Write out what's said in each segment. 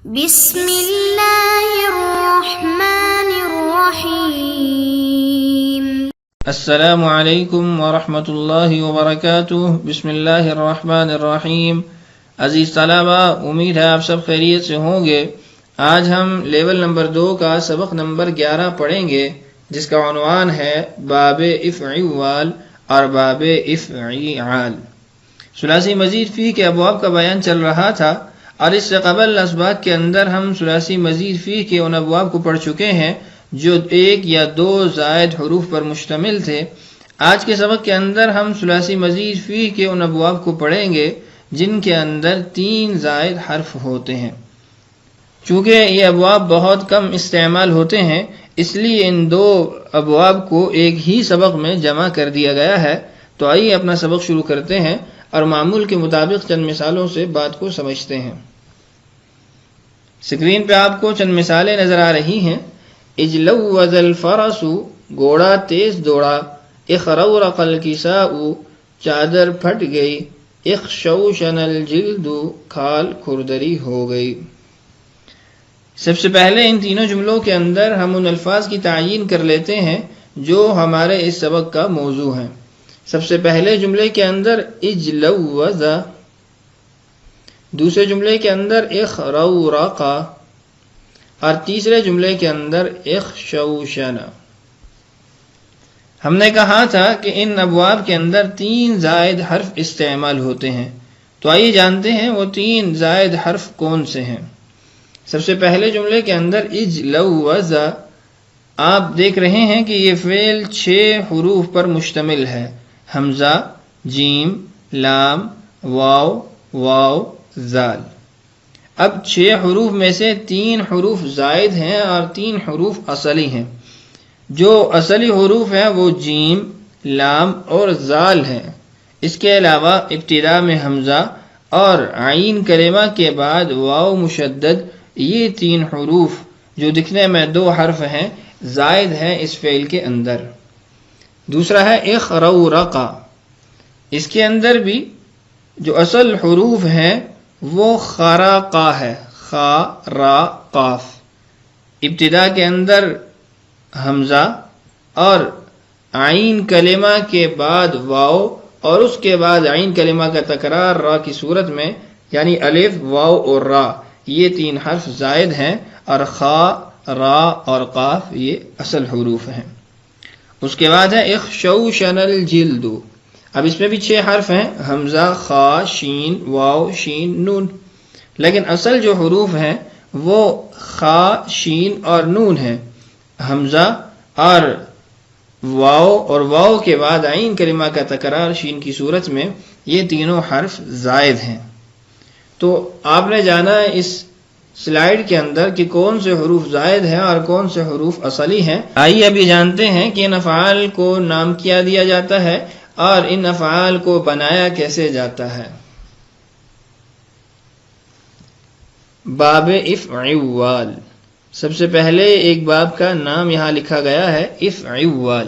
بسم اللہ الرحمن الرحیم۔ السلام علیکم ورحمۃ اللہ وبرکاتہ۔ بسم اللہ الرحمن الرحیم۔ عزیز طلبہ، امید ہے آپ سب خیریت سے ہوں گے۔ آج ہم لیول نمبر 2 کا سبق نمبر 11 پڑھیں گے، جس کا عنوان ہے باب افعوال اور باب افعیال۔ ثلاثی مزید فی کے ابواب کا بیان چل رہا تھا، اور اس سے قبل اسباق کے اندر ہم ثلاثی مزید فی کے ان ابواب کو پڑھ چکے ہیں جو 1 یا 2 زائد حروف پر مشتمل تھے۔ آج کے سبق کے اندر ہم ثلاثی مزید فی کے ان ابواب کو پڑھیں گے جن کے اندر 3 زائد حرف ہوتے ہیں۔ چونکہ یہ ابواب بہت کم استعمال ہوتے ہیں، اس لیے ان 2 ابواب کو ایک ہی سبق میں جمع کر دیا گیا ہے۔ تو آئیے اپنا سبق شروع کرتے ہیں اور معمول کے مطابق چند مثالوں سے بات کو سمجھتے ہیں۔ سکرین پہ آپ کو چند مثالیں نظر آ رہی ہیں۔ اجلوز الفرس، گھوڑا تیز دوڑا۔ اخرورق الکساء، چادر پھٹ گئی۔ اخشوشن الجلد، کھال کھردری ہو گئی۔ سب سے پہلے ان تینوں جملوں کے اندر ہم ان الفاظ کی تعیین کر لیتے ہیں جو ہمارے اس سبق کا موضوع ہیں۔ سب سے پہلے جملے کے اندر اجلوز، دوسرے جملے کے اندر اخرورق، اور تیسرے جملے کے اندر اخشوشن۔ ہم نے کہا تھا کہ ان ابواب کے اندر 3 زائد حرف استعمال ہوتے ہیں۔ تو آئیے جانتے ہیں وہ 3 زائد حرف کون سے ہیں۔ سب سے پہلے جملے کے اندر اجلوز، آپ دیکھ رہے ہیں کہ یہ فعل 6 حروف پر مشتمل ہے: حمزہ، جیم، لام، واو، واو، زال۔ اب 6 حروف میں سے 3 حروف زائد ہیں اور 3 حروف اصلی ہیں۔ جو اصلی حروف ہیں وہ جیم، لام اور زال ہیں۔ اس کے علاوہ ابتدا میں حمزہ اور عین کلمہ کے بعد واو مشدد، یہ 3 حروف جو دکھنے میں 2 حرف ہیں زائد ہیں اس فعل کے اندر۔ دوسرا ہے اخرورق، اس کے اندر بھی جو اصل حروف ہیں وہ خرقہ ہے، خا را قاف۔ ابتدا کے اندر حمزہ اور عین کلمہ کے بعد واو، اور اس کے بعد عین کلمہ کا تکرار را کی صورت میں، یعنی الف، واو اور را، یہ 3 حرف زائد ہیں، اور خا، را اور قاف یہ اصل حروف ہیں۔ اس کے بعد ہے اخشوشن الجلد، اب اس میں بھی 6 حرف ہیں: حمزہ، خا، شین، واو، شین، نون۔ لیکن اصل جو حروف ہیں وہ خا، شین اور نون ہیں۔ حمزہ اور واو کے بعد عین کلمہ کا تکرار شین کی صورت میں، یہ تینوں حرف زائد ہیں۔ تو آپ نے جانا ہے اس سلائیڈ کے اندر کہ کون سے حروف زائد ہیں اور کون سے حروف اصلی ہیں۔ آئیے اب یہ جانتے ہیں کہ ان افعال کو نام کیا دیا جاتا ہے اور ان افعال کو بنایا کیسے جاتا ہے۔ باب افعوال، سب سے پہلے ایک باب کا نام یہاں لکھا گیا ہے افعوال۔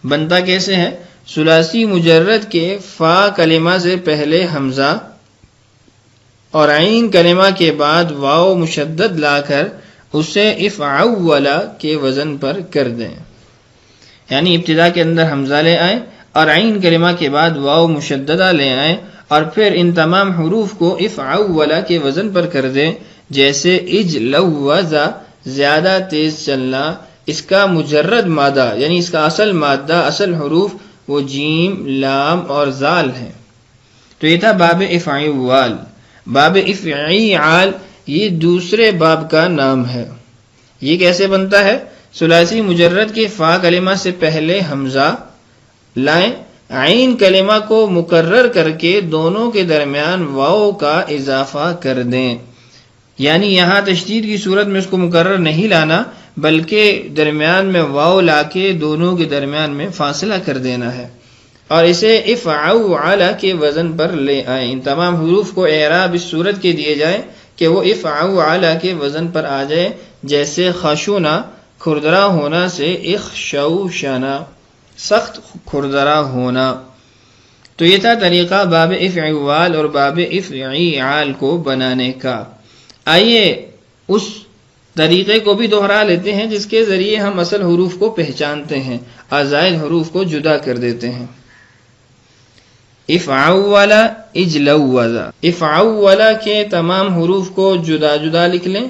بنتا کیسے ہے؟ ثلاثی مجرد کے فا کلمہ سے پہلے حمزہ اور عین کلمہ کے بعد واو مشدد لا کر اسے افعولا کے وزن پر کر دیں، یعنی ابتدا کے اندر حمزہ لے آئیں اور عین کلمہ کے بعد واو مشددہ لے آئیں، اور پھر ان تمام حروف کو افعولا کے وزن پر کر دیں۔ جیسے اجلوز، زیادہ تیز چلنا، اس کا مجرد مادہ یعنی اس کا اصل مادہ، اصل حروف وہ جیم، لام اور زال ہیں۔ تو یہ تھا باب افعوال۔ باب افعیال یہ دوسرے باب کا نام ہے۔ یہ کیسے بنتا ہے؟ ثلاثی مجرد کے فا کلمہ سے پہلے حمزہ لائیں، عین کلمہ کو مکرر کر کے دونوں کے درمیان واو کا اضافہ کر دیں، یعنی یہاں تشدید کی صورت میں اس کو مکرر نہیں لانا بلکہ درمیان میں واو لا کے دونوں کے درمیان میں فاصلہ کر دینا ہے، اور اسے افعولا کے وزن پر لے آئیں۔ ان تمام حروف کو اعراب اس صورت کے دیے جائیں کہ وہ افعولا کے وزن پر آ جائے، جیسے خشونا، کھردرا ہونا سے اخشوشنا، سخت کھردرا ہونا۔ تو یہ تھا طریقہ باب افعوال اور باب افعیال کو بنانے کا۔ آئیے اس طریقے کو بھی دہرا لیتے ہیں جس کے ذریعے ہم اصل حروف کو پہچانتے ہیں اور زائد حروف کو جدا کر دیتے ہیں۔ افعول اجلوز، افعول کے تمام حروف کو جدا جدا لکھ لیں،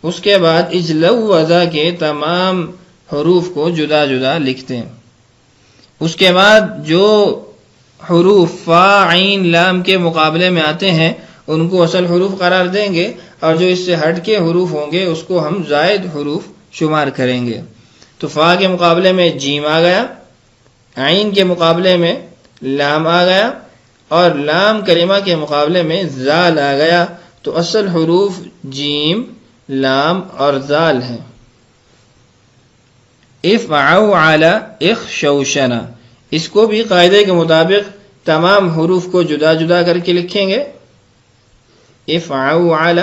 اس کے بعد اجلوز کے تمام حروف کو جدا جدا لکھتے ہیں۔ اس کے بعد جو حروف فا عین لام کے مقابلے میں آتے ہیں ان کو اصل حروف قرار دیں گے، اور جو اس سے ہٹ کے حروف ہوں گے اس کو ہم زائد حروف شمار کریں گے۔ تو فا کے مقابلے میں جیم آ گیا، عین کے مقابلے میں لام آ گیا، اور لام کلمہ کے مقابلے میں زال آ گیا۔ تو اصل حروف جیم، لام اور زال ہیں۔ افعول اخشوشن، اس کو بھی قاعدے کے مطابق تمام حروف کو جدا جدا کر کے لکھیں گے، افعول،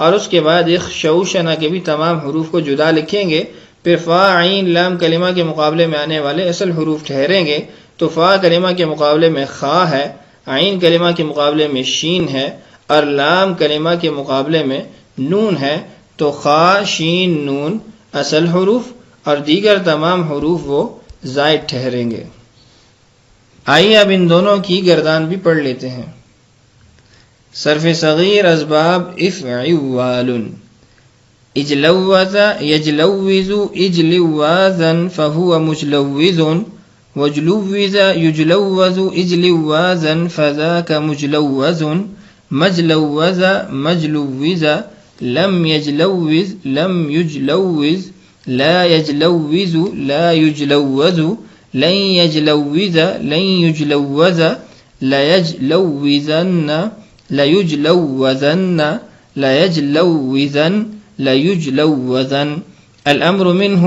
اور اس کے بعد اخشوشن کے بھی تمام حروف کو جدا لکھیں گے۔ پھر فا عین لام کلمہ کے مقابلے میں آنے والے اصل حروف ٹھہریں گے۔ تو فا کلمہ کے مقابلے میں خا ہے، عین کلمہ کے مقابلے میں شین ہے، اور لام کلمہ کے مقابلے میں نون ہے۔ تو خا، شین، نون اصل حروف، اور دیگر تمام حروف وہ زائد ٹھہریں گے۔ آئیے اب ان دونوں کی گردان بھی پڑھ لیتے ہیں۔ صرف صغیر اسباب افعوال، اجلوز یجلوز اجلوازا فهو مجلوز، وجلوز یجلوز اجلوازا فذاك مجلوز، مجلوز مجلوز، لم يجلوز لم يجلوز، لا يجلوز لا يجلوز، لن يجلوز لن يجلوز، ليجلوزن ليجلوزن ليجلوزن ليجلوزن، الأمر منه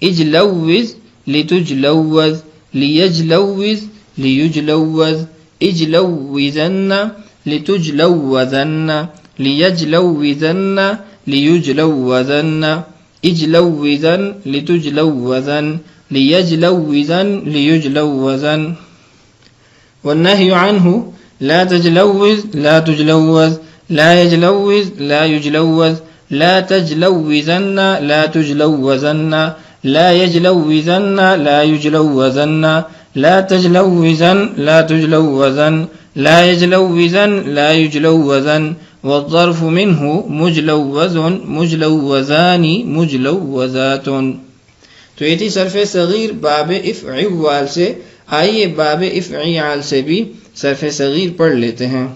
اجلوز لتجلوز، ليجلوز ليجلوز، اجلوزن لتجلوزن، ليجلوزن ليجلوزن، اجلوزن لتجلوزن، ليجلوزن ليجلوزن، والنهي عنه لا تجلوز لا تجلوز، لا يجلوز لا يجلوز، لا تجلوزن لا تجلوزن، لا يجلوزن لا يجلوزن، لا تجلوزن لا تجلوزن، لا يجلوزن لا يجلوزن، والظرف منه مجلوز مجلوزان مجلوزات۔ تو یہ تھی صرف صغیر باب افعوال سے۔ آئیے باب افعیال سے بھی صرف صغیر پڑھ لیتے ہیں۔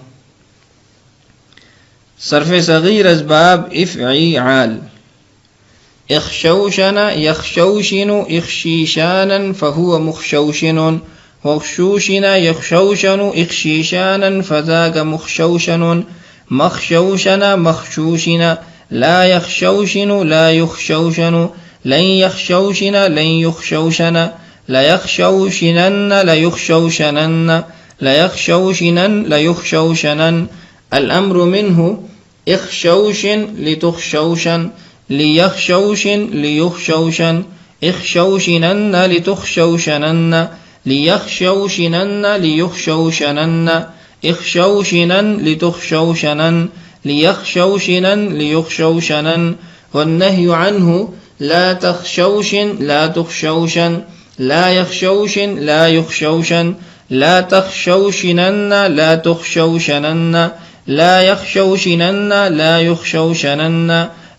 صرف صغیر اسباب افعیال، اخشوشن یخشوشن اخشیشانا فهو مخشوشن، وخشوشن یخشوشن اخشیشانا فذاك مخشوشن، مخشوشن مخشوشن، لا يخشوشن لا يخشوشن، لن يخشوشن لن يخشوشن، ليخشوشنن ليخشوشنن، ليخشوشنن ليخشوشنن، الأمر منه اخشوشن لتخشوشن، ليخشوشن ليخشوشن، اخشوشنن لتخشوشنن، ليخشوشنن ليخشوشنن، اخشوشنن لتخشوشنن، ليخشوشنن ليخشوشنن، والنهي عنه لا تخشوشن لا تخشوشن، لا يخشوشن لا يخشوشن، لا تخشوشنن لا تخشوشنن، لا يخشوشنن لا يخشوشنن،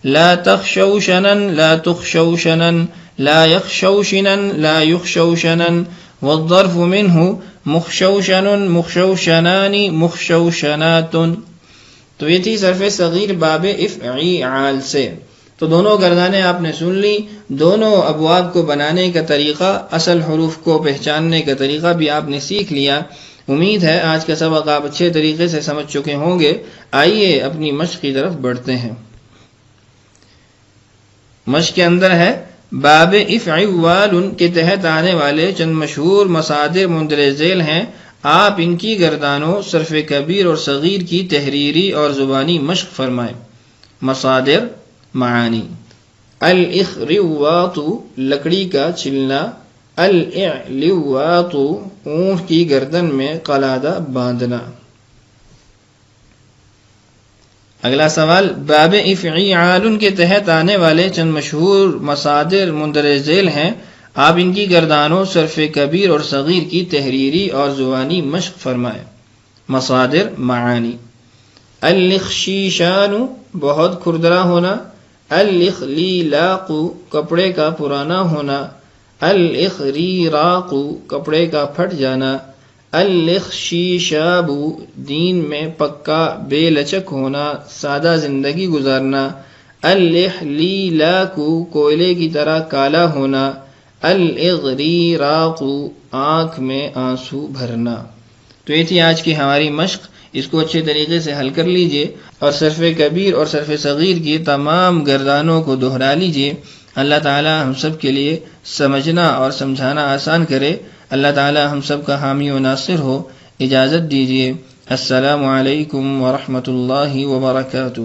لا تخشوشنن لا تخشوشنن، لا يخشوشنن لا يخشوشنن، والظرف منه مخشوشن مخشوشنان مخشوشنات۔ تو یہ تھی صرف صغیر باب افعیال سے۔ تو دونوں گردانیں آپ نے سن لی، دونوں ابواب کو بنانے کا طریقہ، اصل حروف کو پہچاننے کا طریقہ بھی آپ نے سیکھ لیا۔ امید ہے آج کا سبق آپ اچھے طریقے سے سمجھ چکے ہوں گے۔ آئیے اپنی مشق کی طرف بڑھتے ہیں۔ مشق کے اندر ہے باب افعوال کے تحت آنے والے چند مشہور مصادر مندرج ذیل ہیں، آپ ان کی گردانوں صرف کبیر اور صغیر کی تحریری اور زبانی مشق فرمائیں۔ مصادر معانی: الاخرواط لکڑی کا چھلنا، الاعلواط اونٹ کی گردن میں قلادہ باندھنا، اگلا سوال، باب افعیال کے تحت آنے والے چند مشہور مصادر مندرج ذیل ہیں، آپ ان کی گردانوں صرف کبیر اور صغیر کی تحریری اور زبانی مشق فرمائیں۔ مصادر معانی: الاخشیشان بہت کھردرا ہونا، الاخلیلاق کپڑے کا پرانا ہونا، الاخریراق کپڑے کا پھٹ جانا، الاخشیشاب دین میں پکا بے لچک ہونا، سادہ زندگی گزارنا، الاحلیلاق کوئلے کی طرح کالا ہونا، الاغریراق آنکھ میں آنسو بھرنا۔ تو یہ تھی آج کی ہماری مشق، اس کو اچھے طریقے سے حل کر لیجئے اور صرف کبیر اور صرف صغیر کی تمام گردانوں کو دہرا لیجئے۔ اللہ تعالی ہم سب کے لیے سمجھنا اور سمجھانا آسان کرے۔ اللہ تعالی ہم سب کا حامی و ناصر ہو۔ اجازت دیجیے، السلام علیکم ورحمۃ اللہ وبرکاتہ۔